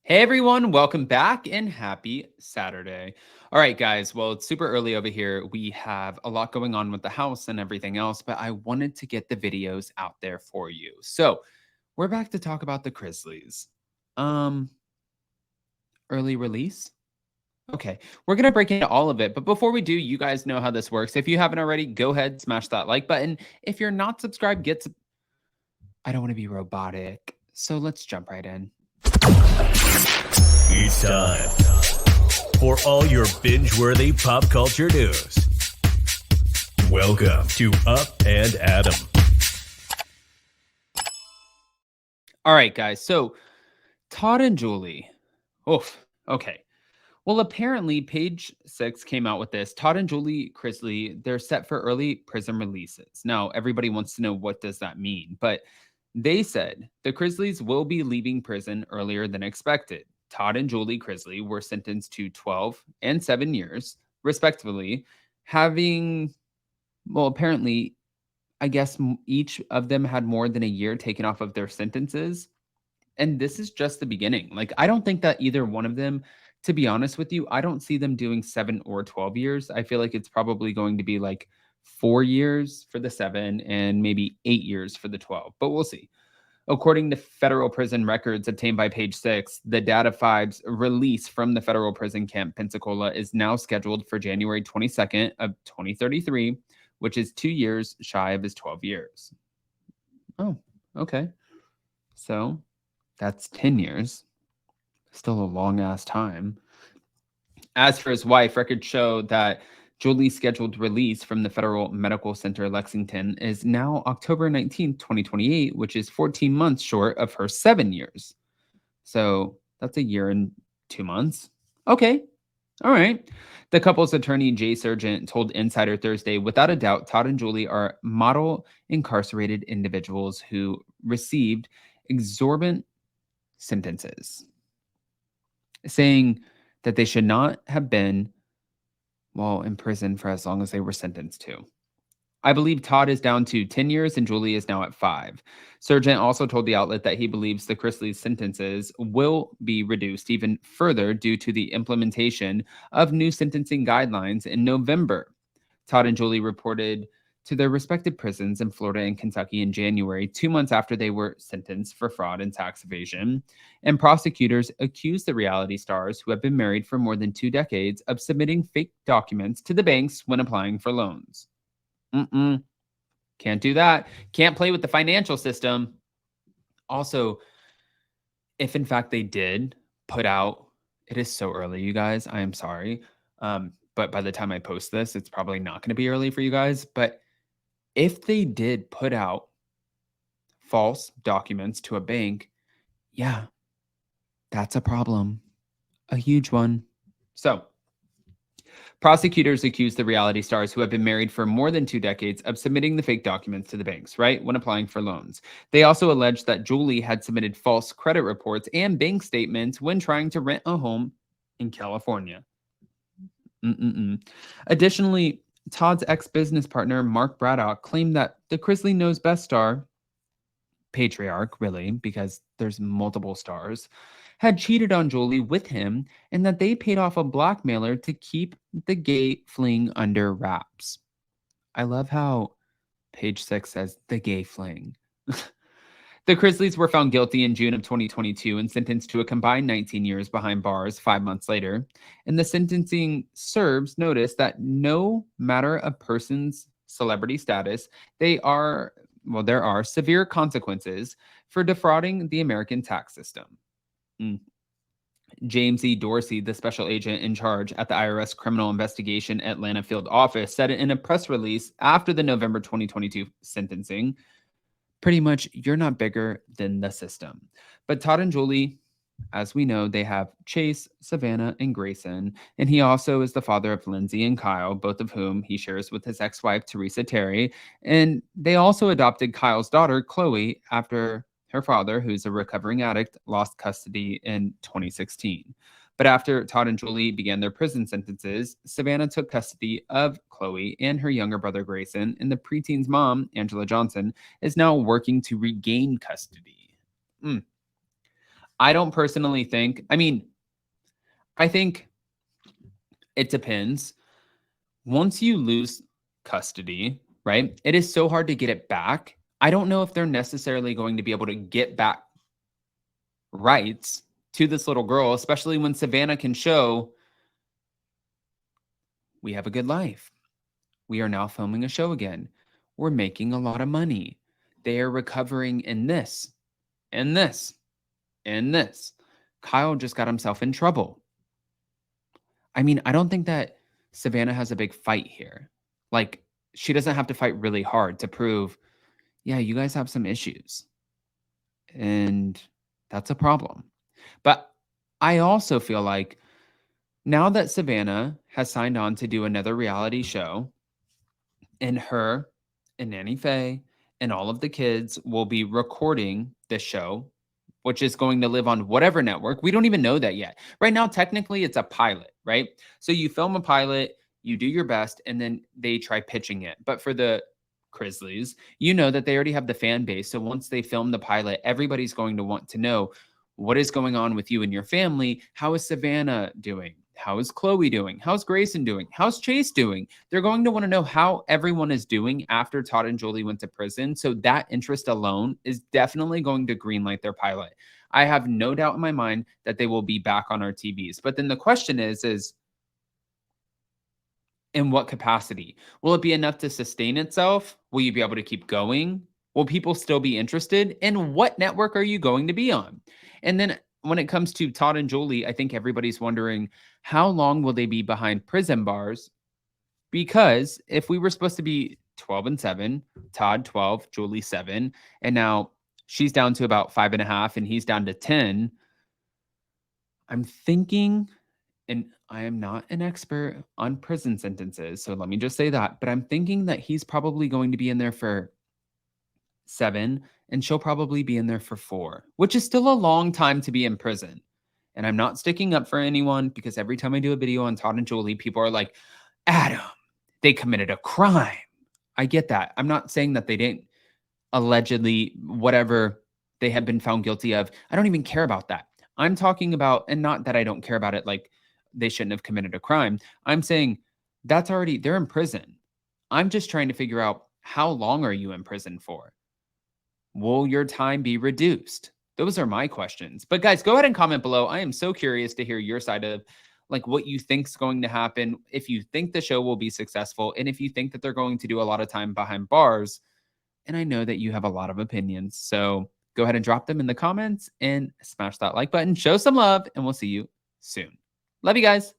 Hey everyone, welcome back and happy Saturday. All right, guys. Well, it's super early over here. We have a lot going on with the house and everything else, but I wanted to get the videos out there for you. So, we're back to talk about the Chrisleys. Um, Early release? Okay, we're going to break into all of it, but before we do, you guys know how this works. If you haven't already, go ahead, smash that like button. If you're not subscribed, I don't want to be robotic. So, let's jump right in. It's time for all your binge-worthy pop culture news. Welcome to Up and Adam. All right, guys. So, Todd and Julie. Oof. Okay. Well, apparently, Page Six came out with this. Todd and Julie Chrisley, they're set for early prison releases. Now, everybody wants to know what does that mean, but they said the Chrisleys will be leaving prison earlier than expected. Todd and Julie Chrisley were sentenced to 12 and 7 years, respectively, having, well, apparently, I guess each of them had more than a year taken off of their sentences. And this is just the beginning. Like, I don't think that either one of them, to be honest with you, I don't see them doing 7 or 12 years. I feel like it's probably going to be like 4 years for the 7 and maybe 8 years for the 12, but we'll see. According to federal prison records obtained by Page Six, the Data Five's release from the federal prison camp Pensacola is now scheduled for January 22nd of 2033, which is 2 years shy of his 12 years. Oh, okay. So that's 10 years. Still a long ass time. As for his wife, records show that Julie's scheduled release from the Federal Medical Center Lexington is now October 19th, 2028, which is 14 months short of her 7 years. So that's a year and 2 months. Okay. All right. The couple's attorney, Jay Sargent, told Insider Thursday, without a doubt, Todd and Julie are model incarcerated individuals who received exorbitant sentences, saying that they should not have been, well, in prison for as long as they were sentenced to. I believe Todd is down to 10 years and Julie is now at 5. Sargent also told the outlet that he believes the Chrisleys' sentences will be reduced even further due to the implementation of new sentencing guidelines in November. Todd and Julie reported to their respective prisons in Florida and Kentucky in January, 2 months after they were sentenced for fraud and tax evasion. And prosecutors accused the reality stars, who have been married for more than 2 decades, of submitting fake documents to the banks when applying for loans. Can't do that. Can't play with the financial system. Also, if in fact they did put out, it is so early, you guys. I am sorry. But by the time I post this, it's probably not going to be early for you guys. But if they did put out false documents to a bank, yeah, that's a problem. A huge one. So, prosecutors accuse the reality stars, who have been married for more than 2 decades, of submitting the fake documents to the banks, right, when applying for loans. They also alleged that Julie had submitted false credit reports and bank statements when trying to rent a home in California. Additionally, Todd's ex-business partner, Mark Braddock, claimed that the Chrisley Knows Best star, patriarch, really, because there's multiple stars, had cheated on Julie with him, and that they paid off a blackmailer to keep the gay fling under wraps. I love how Page Six says the gay fling. The Chrisleys were found guilty in June of 2022 and sentenced to a combined 19 years behind bars 5 months later. And the sentencing serves notice that no matter a person's celebrity status, there are severe consequences for defrauding the American tax system. James E. Dorsey, the special agent in charge at the IRS Criminal Investigation Atlanta Field Office, said in a press release after the November 2022 sentencing, pretty much, you're not bigger than the system. But Todd and Julie, as we know, they have Chase, Savannah, and Grayson. And he also is the father of Lindsay and Kyle, both of whom he shares with his ex-wife, Teresa Terry. And they also adopted Kyle's daughter, Chloe, after her father, who's a recovering addict, lost custody in 2016. But after Todd and Julie began their prison sentences, Savannah took custody of Chloe and her younger brother Grayson, and the preteen's mom, Angela Johnson, is now working to regain custody. I don't personally think, I mean, I think it depends. Once you lose custody, right? It is so hard to get it back. I don't know if they're necessarily going to be able to get back rights to this little girl, especially when Savannah can show we have a good life. We are now filming a show again. We're making a lot of money. They are recovering in this, and this, and this. Kyle just got himself in trouble. I mean, I don't think that Savannah has a big fight here. Like, she doesn't have to fight really hard to prove, yeah, you guys have some issues. And that's a problem. But I also feel like now that Savannah has signed on to do another reality show, and her and Nanny Faye and all of the kids will be recording this show, which is going to live on whatever network. We don't even know that yet. Right now, technically, it's a pilot, right? So you film a pilot, you do your best, and then they try pitching it. But for the Chrisleys, you know that they already have the fan base. So once they film the pilot, everybody's going to want to know what is going on with you and your family. How is Savannah doing? How is Chloe doing? How's Grayson doing? How's Chase doing? They're going to want to know how everyone is doing after Todd and Julie went to prison. So that interest alone is definitely going to greenlight their pilot. I have no doubt in my mind that they will be back on our TVs. But then the question is in what capacity? Will it be enough to sustain itself? Will you be able to keep going? Will people still be interested? And what network are you going to be on? And then when it comes to Todd and Julie, I think everybody's wondering, how long will they be behind prison bars? Because if we were supposed to be 12 and 7, Todd 12, Julie 7, and now she's down to about 5.5 and he's down to 10, I'm thinking, and I am not an expert on prison sentences, so let me just say that, but I'm thinking that he's probably going to be in there for 7 and she'll probably be in there for 4, which is still a long time to be in prison. And I'm not sticking up for anyone because every time I do a video on Todd and Julie, people are like, Adam, they committed a crime. I get that. I'm not saying that they didn't allegedly, whatever they have been found guilty of. I don't even care about that. I'm talking about, and not that I don't care about it, like they shouldn't have committed a crime. I'm saying that's already, they're in prison. I'm just trying to figure out, how long are you in prison for? Will your time be reduced? Those are my questions. But guys, go ahead and comment below. I am so curious to hear your side of like what you think's going to happen, if you think the show will be successful, and if you think that they're going to do a lot of time behind bars. And I know that you have a lot of opinions. So go ahead and drop them in the comments and smash that like button, show some love, and we'll see you soon. Love you guys.